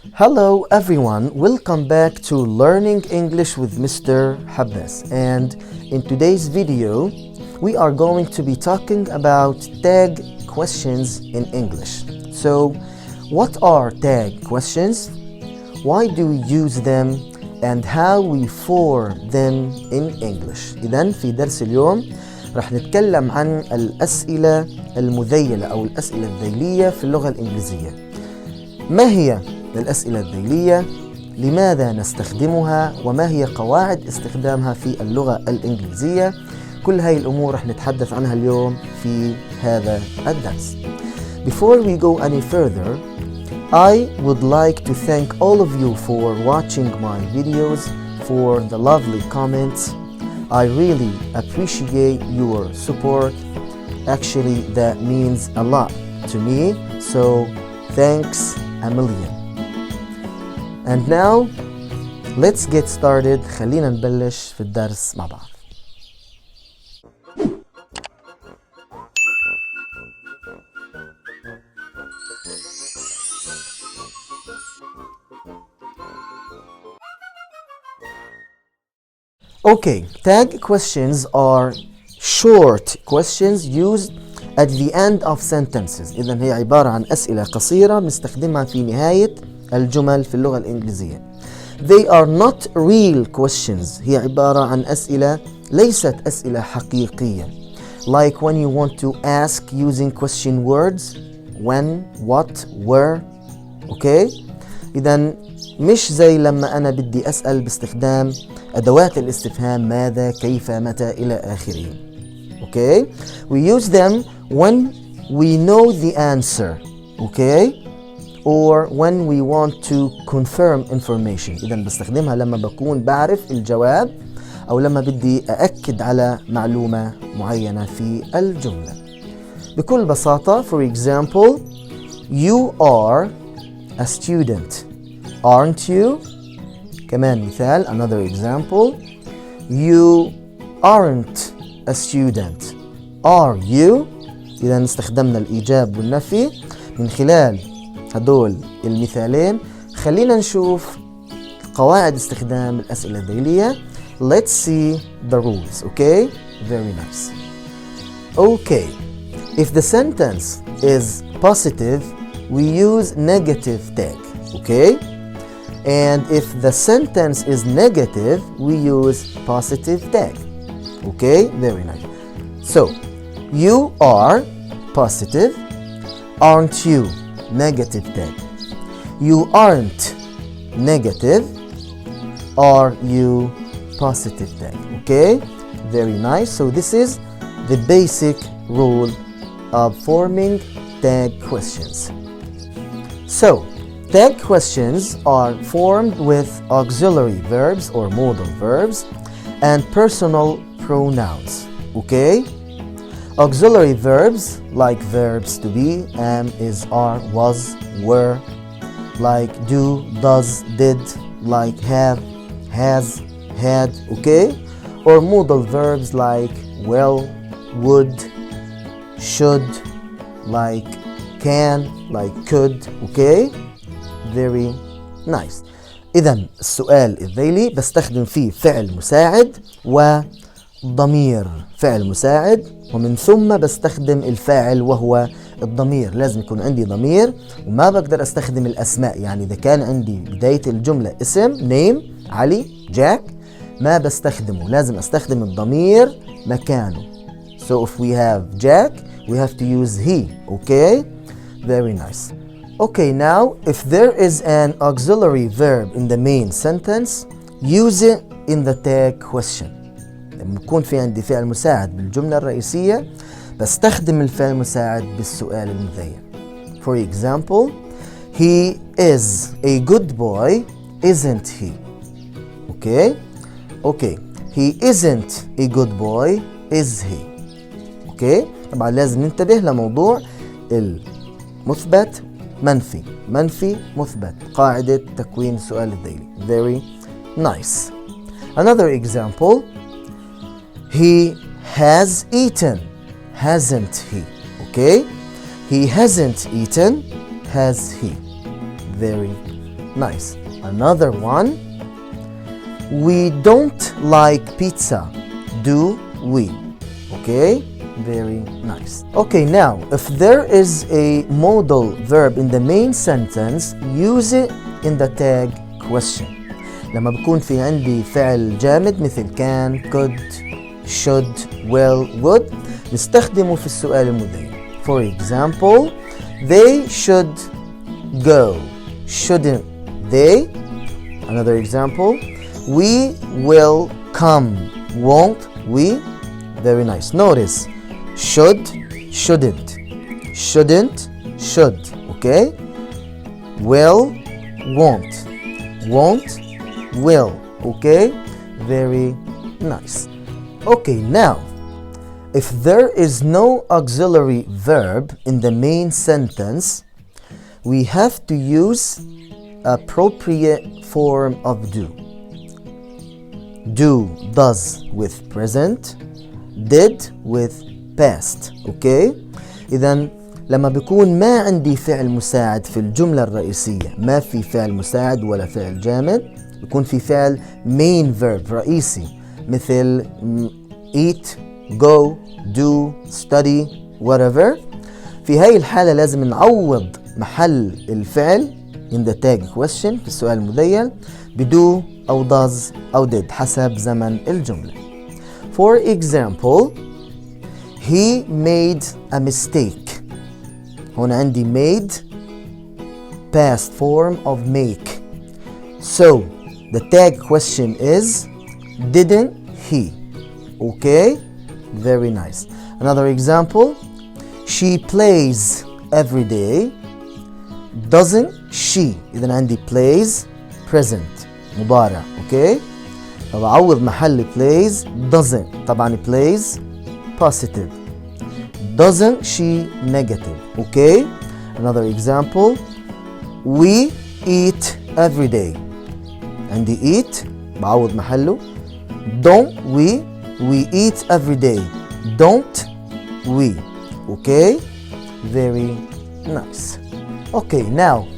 Hello everyone, welcome back to Learning English with Mr. Habbas, and in today's video we are going to be talking about tag questions in English. So what are tag questions? Why do we use them? And how we form them in English. إذن في درس اليوم رح نتكلم عن الأسئلة المذيلة أو الأسئلة الذيلية في اللغة الإنجليزية. ما هي الأسئلة الذيلية؟ لماذا نستخدمها؟ وما هي قواعد استخدامها في اللغة الإنجليزية؟ كل هاي الأمور رح نتحدث عنها اليوم في هذا الدرس. Before we go any further, I would like to thank all of you for watching my videos, for the lovely comments. I really appreciate your support. Actually, that means a lot to me, so thanks a million. And now, let's get started. خلينا نبلش في الدرس مع بعض. Okay, tag questions are short questions used at the end of sentences. إذن هي عبارة عن أسئلة قصيرة بنستخدمها في نهاية الجمل في اللغة الإنجليزية. They are not real questions. هي عبارة عن أسئلة ليست أسئلة حقيقية. Like when you want to ask using question words, when, what, where. Okay? إذن مش زي لما أنا بدي أسأل باستخدام أدوات الاستفهام ماذا، كيف، متى إلى آخره. Okay? We use them when we know the answer. Okay? Or when we want to confirm information. إذن بستخدمها لما بكون بعرف الجواب أو لما بدي أأكد على معلومة معينة في الجملة. بكل بساطة, for example, you are a student. Aren't you? كمان مثال, another example. You aren't a student. Are you? إذا استخدمنا الإيجاب والنفي من خلال هدول المثالين. خلينا نشوف قواعد استخدام الأسئلة الذيلية. Let's see the rules, okay? Very nice. Okay, if the sentence is positive, we use negative tag, okay? And if the sentence is negative, we use positive tag. Okay, very nice. So, you are positive. Aren't you? Negative tag. You aren't negative. Are you? Positive tag. Okay, very nice. So this is the basic rule of forming tag questions. So, tag questions are formed with auxiliary verbs or modal verbs and personal pronouns. Okay? Auxiliary verbs like verbs to be, am, is, are, was, were, like do, does, did, like have, has, had. Okay? Or modal verbs like will, would, should, like can, like could. Okay? Very nice. إذن السؤال الذيلي بستخدم فيه فعل مساعد وضمير فعل مساعد، ومن ثم بستخدم الفاعل وهو الضمير. لازم يكون عندي ضمير وما بقدر استخدم الأسماء. يعني إذا كان عندي بداية الجملة اسم name علي جاك ما بستخدمه، لازم استخدم الضمير مكانه. So if we have Jack, we have to use he. Okay? Very nice. Okay, now if there is an auxiliary verb in the main sentence, use it in the tag question. لما يكون في عندي فعل مساعد بالجملة الرئيسية بستخدم الفعل المساعد بالسؤال المذيل. For example, he is a good boy, isn't he? Okay? Okay. He isn't a good boy, is he? Okay? طبعا لازم ننتبه لموضوع المثبت منفي منفي مثبت، قاعدة تكوين السؤال الذيلي. Very nice. Another example, he has eaten, hasn't he? Okay? He hasn't eaten, has he? Very nice. Another one. We don't like pizza, do we? Okay, very nice. Okay, now if there is a modal verb in the main sentence, use it in the tag question. لما بكون في عندي فعل جامد مثل can, could, should, will, would, نستخدمه في السؤال المذيع. For example, they should go, shouldn't they? Another example, we will come, won't we? Very nice. Notice, should, shouldn't, shouldn't, should, okay? Will, won't, won't, will, okay? Very nice. Okay, now, if there is no auxiliary verb in the main sentence, we have to use appropriate form of do. Do, does with present, did with past. okay? إذن لما بيكون ما عندي فعل مساعد في الجملة الرئيسية، ما في فعل مساعد ولا فعل جامد، بيكون في فعل main verb رئيسي مثل eat, go, do, study, whatever. في هاي الحالة لازم نعوض محل الفعل in the tag question في السؤال المذيل بدو أو does أو did حسب زمن الجملة. For example, he made a mistake. هنا عندي made past form of make. So the tag question is didn't he? Okay, very nice. Another example, she plays every day. Doesn't she? إذن عندي plays present مضارع. okay, فبعوض محل plays doesn't. طبعا plays positive. Doesn't she negative. okay, another example, we eat every day. عندي eat بعوض محله don't we eat every day. don't we. okay, very nice. Okay, now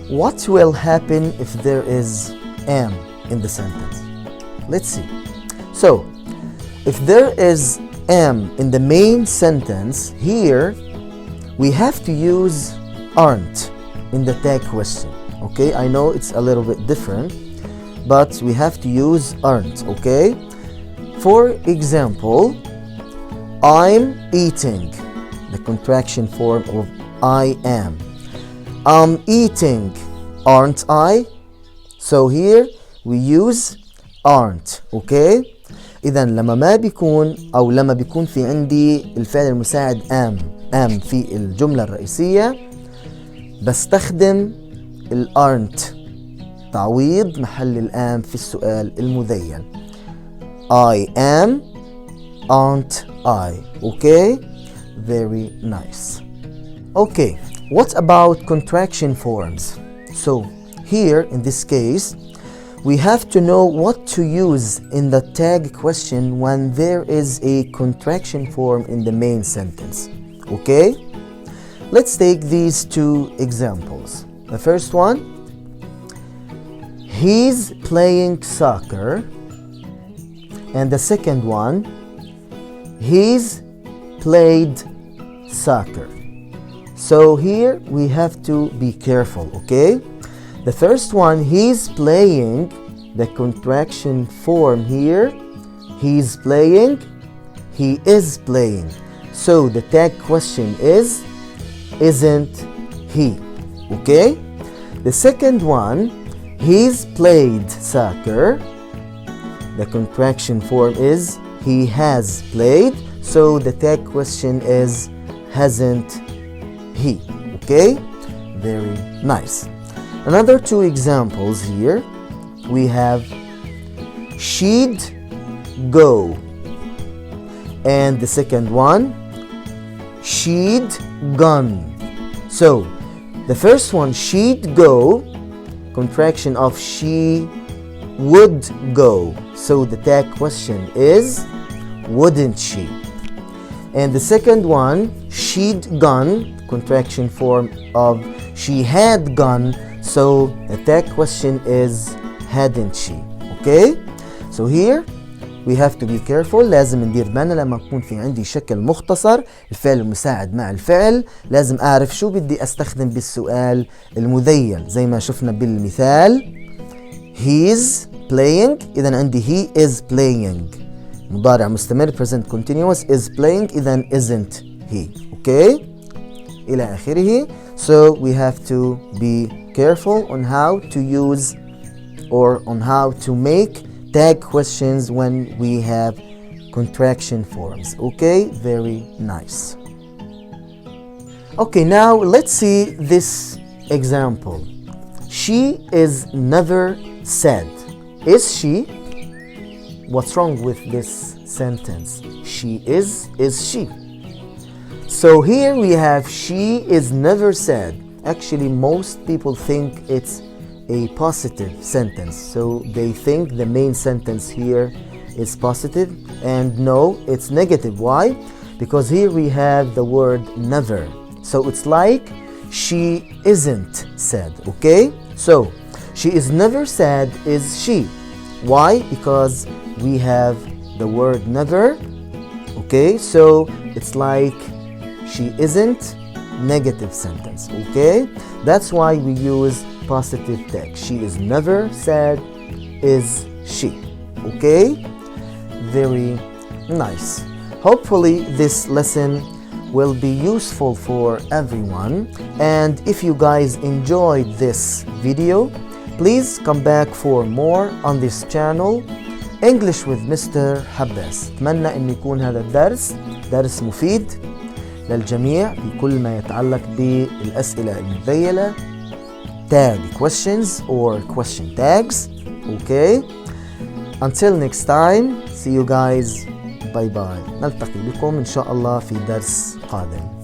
what will happen if there is am in the sentence? Let's see. So if there is am in the main sentence, here we have to use aren't in the tag question. okay, I know it's a little bit different, but we have to use aren't. okay, for example, I'm eating, the contraction form of I am. I'm eating, aren't I? So here we use aren't. okay, إذن لما ما بيكون أو لما بيكون في عندي الفعل المساعد am في الجملة الرئيسية، بستخدم aren't تعويض محل الام في السؤال المذيل. I am, aren't I. okay, very nice. Okay, what about contraction forms? So here in this case we have to know what to use in the tag question when there is a contraction form in the main sentence. okay, let's take these two examples. The first one, he's playing soccer, and the second one, he's played soccer. So here we have to be careful. okay, the first one, he's playing, the contraction form here, he's playing, he is playing. So the tag question is isn't he. okay, the second one, he's played soccer, the contraction form is he has played. So the tag question is hasn't he. okay, very nice. Another two examples here. We have she'd go, and the second one, she'd gone. So the first one, she'd go, contraction of she would go. So the tag question is wouldn't she. And the second one, she'd gone, contraction form of she had gone. So the tag question is hadn't she. Okay? So here we have to be careful. لازم ندير بالنا لما يكون في عندي شكل مختصر الفعل المساعد مع الفعل، لازم أعرف شو بدي أستخدم بالسؤال المذيل. زي ما شفنا بالمثال he's playing، إذا عندي he is playing. مضارع مستمر present continuous is playing، إذا isn't he. Okay؟ إلى آخره. So we have to be careful on how to use or on how to make tag questions when we have contraction forms. Okay, very nice. Okay, now let's see this example. She is never sad. Is she? What's wrong with this sentence? She is she? So here we have she is never sad. Actually, most people think it's a positive sentence, so they think the main sentence here is positive, and no, it's negative. Why? Because here we have the word never, so it's like she isn't sad. Okay, so she is never sad is she. Why? Because we have the word never. Okay, so it's like she isn't negative sentence. Okay, that's why we use positive tag. She is never sad is she. Okay, very nice. Hopefully this lesson will be useful for everyone, and if you guys enjoyed this video, please come back for more on this channel English with Mr. Habbas. أتمنى أن يكون هذا الدرس درس مفيد للجميع بكل ما يتعلق بالأسئلة المذيلة tag questions or question tags. Okay, until next time, see you guys, bye bye. نلتقي بكم إن شاء الله في درس قادم.